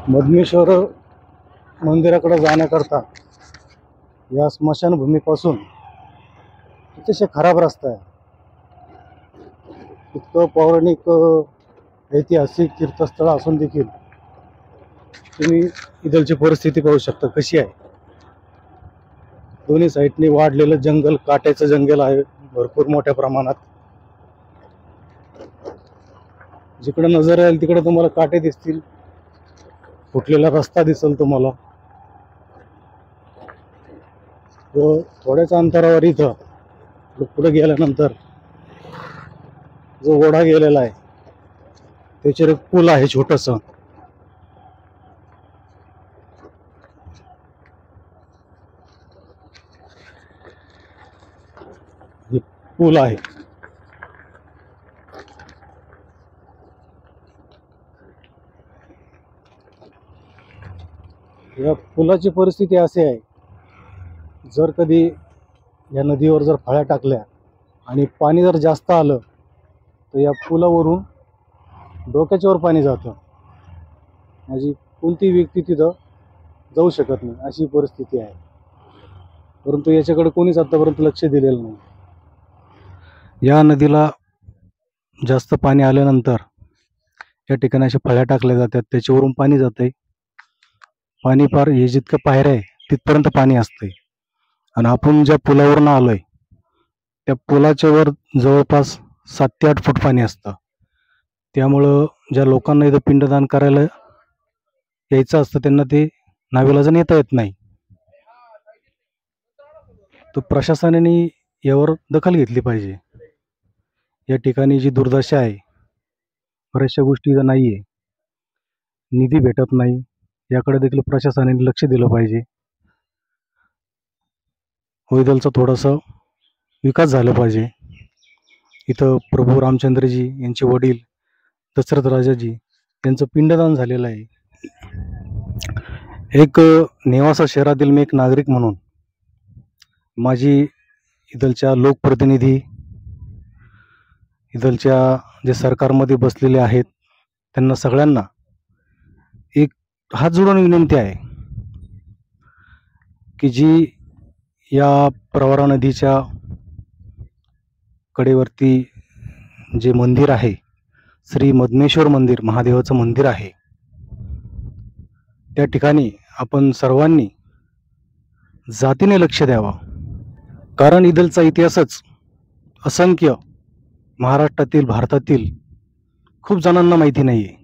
मधमेश्वर मंदिराकडे जाण्याकरता या स्मशानभूमीपासून अतिशय खराब रस्ता आहे. इतकं पौराणिक ऐतिहासिक तीर्थस्थळ असून देखील तुम्ही इथलची परिस्थिती पाहू शकता कशी आहे. दोन्ही साईडनी वाढलेलं जंगल, काट्याचं जंगल आहे भरपूर मोठ्या प्रमाणात. जिकडे नजर येईल तिकडे तुम्हाला काटे दिसतील, फुटलेला रस्ता दिसेल तुम्हाला. व थोड्याच अंतरावर इथं पुढे गेल्यानंतर जो ओढा गेलेला आहे त्याच्यावर एक पूल आहे छोटंसं. पूल आहे. या पुलाची परिस्थिती अशी आहे, जर कधी या नदीवर जर फळ्या टाकल्या आणि पाणी जर जास्त आलं तर या पुलावरून डोक्याच्या वर पाणी जातं. म्हणजे कोणती व्यक्ती तिथं जाऊ शकत नाही अशी परिस्थिती आहे. परंतु याच्याकडे कोणीच आतापर्यंत लक्ष दिलेलं नाही. या नदीला जास्त पाणी आल्यानंतर या ठिकाणी अशा फळ्या टाकल्या जातात, त्याच्यावरून पाणी जातंय. पाणी पार हे जितकं पायऱ्या आहे तिथपर्यंत पाणी असतंय. आणि आपण ज्या पुलावरून आलोय त्या पुलाच्या वर जवळपास 7 ते 8 फूट पाणी असतं. त्यामुळं ज्या लोकांना इथं पिंडदान करायला यायचं असतं त्यांना ते नाविलाजाने येता येत नाही. तर प्रशासनाने यावर दखल घेतली पाहिजे. या ठिकाणी जी दुर्दशा आहे, बऱ्याचशा गोष्टी इथं नाही आहे, निधी भेटत नाही, याकडे देखील प्रशासनाने लक्ष दिलं पाहिजे. होयदलचा थोडासा विकास झाला पाहिजे. इथं प्रभू रामचंद्रजी यांचे वडील दशरथ राजाजी यांचं पिंडदान झालेलं आहे. एक नेवासा शहरातील मी एक नागरिक म्हणून माझी इथलच्या लोकप्रतिनिधी, इथलच्या जे सरकारमध्ये बसलेले आहेत त्यांना सगळ्यांना एक हात जोडून विनंती आहे की जी या प्रवरा नदीच्या कडेवरती जे मंदिर आहे, श्री मधमेश्वर मंदिर, महादेवाचं मंदिर आहे, त्या ठिकाणी आपण सर्वांनी जातीने लक्ष द्यावं. कारण इथलचा इतिहासच असंख्य महाराष्ट्रातील, भारतातील खूप जणांना माहिती नाही आहे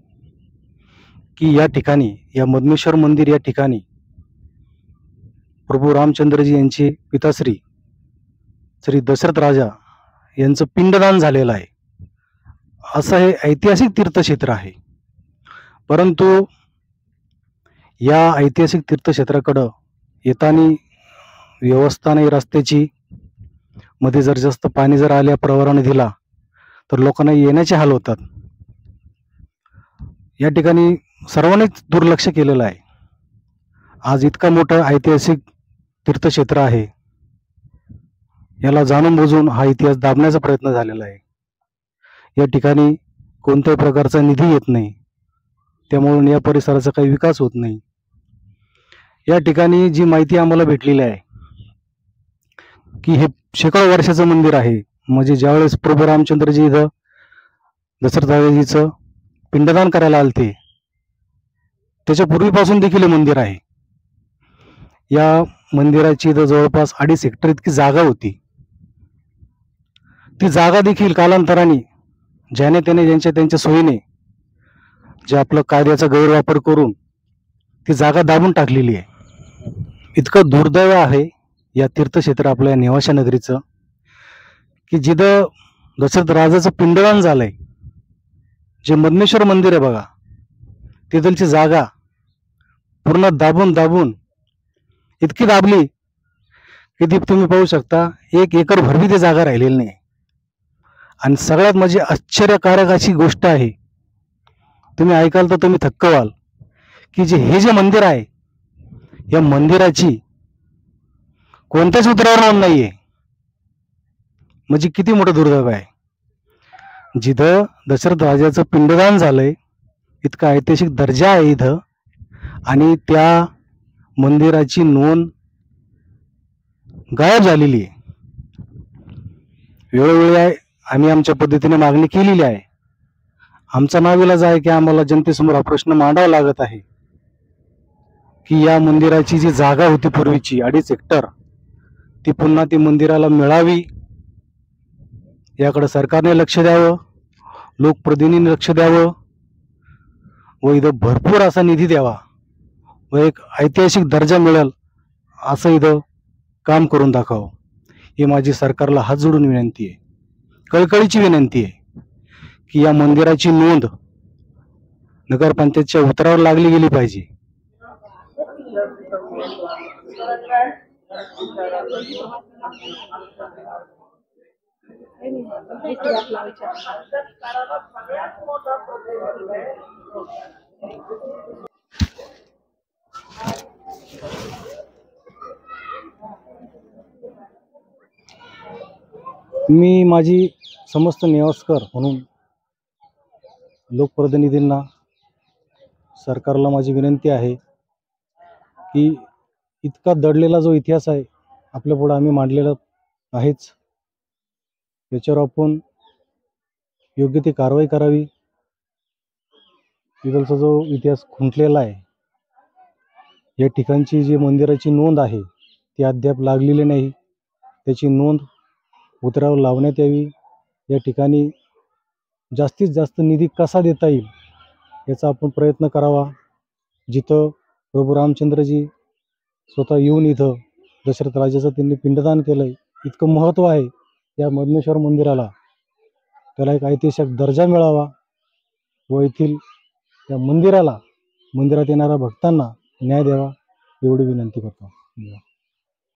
की या ठिकाणी, या मधमेश्वर मंदिर या ठिकाणी प्रभू रामचंद्रजी यांचे पिताश्री श्री दशरथ राजा यांचं पिंडदान झालेलं आहे. असं हे ऐतिहासिक तीर्थक्षेत्र आहे. परंतु या ऐतिहासिक तीर्थक्षेत्राकडं येताना व्यवस्था नाही रस्त्याची. मध्ये जर जास्त पाणी जर आल्या प्रवरा नदीला तर लोकांना येण्याचे हाल होतात. या ठिकाणी सर्वांनीच दुर्लक्ष केलेलं आहे. आज इतका मोठं ऐतिहासिक तीर्थक्षेत्र आहे, याला जाणून बुजून हा इतिहास दाबण्याचा प्रयत्न झालेला आहे. या ठिकाणी कोणत्याही प्रकारचा निधी येत नाही, त्यामुळे या परिसराचा काही विकास होत नाही. या ठिकाणी जी माहिती आम्हाला भेटलेली आहे की हे शेकडो वर्षाचं मंदिर आहे. म्हणजे ज्यावेळेस प्रभू रामचंद्रजी इथं दशरथ राजाजीचं पिंडदान करायला आलते त्याच्या पूर्वीपासून देखील हे मंदिर आहे. या मंदिराची इथं जवळपास 2.5 हेक्टर इतकी जागा होती. ती जागा देखील कालांतराने ज्याने त्याने ज्यांच्या त्यांच्या सोयीने जे आपलं कायद्याचा गैरवापर करून ती जागा दाबून टाकलेली आहे. इतकं दुर्दैव आहे या तीर्थक्षेत्र आपल्या नेवाशा नगरीचं की जिथं दशरथ राजाचं पिंडदान झालंय, जे मधमेश्वर मंदिर आहे बघा, तिथलची जागा पूर्ण दाबून दाबून इतकी दाबली की ती तुम्ही पाहू शकता 1 एकर भरवी ती जागा राहिलेली नाही. आणि सगळ्यात म्हणजे आश्चर्यकारक अशी गोष्ट आहे, तुम्ही ऐकाल तर तुम्ही थक्क व्हाल की हे जे मंदिर आहे या मंदिराची कोणत्याच उतरावर नोंद नाहीये. म्हणजे किती मोठं दुर्दैव आहे. जिथं दशरथ राजाचं पिंडदान झालंय, इतका ऐतिहासिक दर्जा आहे इथं, आणि त्या मंदिराची नोंद गायब झालेली आहे. वेळोवेळी आम्ही आमच्या पद्धतीने मागणी केलेली आहे. आमचा नाविलाज आहे की आम्हाला जनतेसमोर हा प्रश्न मांडावा लागत आहे की या मंदिराची जी जागा होती पूर्वीची 2.5 हेक्टर, ती पुन्हा ती मंदिराला मिळावी. याकडे सरकारने लक्ष द्यावं, लोकप्रतिनिधींनी लक्ष द्यावं व इथं भरपूर असा निधी द्यावा व एक ऐतिहासिक दर्जा मिळेल असं इथं काम करून दाखवावं. ही माझी सरकारला हात जोडून विनंती आहे, कळकळीची विनंती आहे की या मंदिराची नोंद नगरपंचायतच्या उतरावर लागली गेली पाहिजे. मी माझी समस्त नेवासकर म्हणून लोकप्रतिनिधींना, सरकारला माझी विनंती आहे की इतका दडलेला जो इतिहास आहे आपल्यापुढे आम्ही मांडलेला आहेच, याच्यावर आपण योग्य ती कारवाई करावी. इथलचा जो इतिहास खुंटलेला आहे, या ठिकाणची जी मंदिराची नोंद आहे ती अद्याप लागलेली नाही. त्याची नोंद उतरावर लावण्यात यावी. या ठिकाणी जास्तीत जास्त निधी कसा देता येईल याचा आपण प्रयत्न करावा. जिथं प्रभू रामचंद्रजी स्वतः येऊन इथं दशरथ राजाचं त्यांनी पिंडदान केलंय, इतकं महत्त्व आहे या मधनेश्वर मंदिराला, त्याला एक ऐतिहासिक दर्जा मिळावा व येथील या मंदिरात येणाऱ्या भक्तांना न्याय द्यावा एवढी विनंती करतो.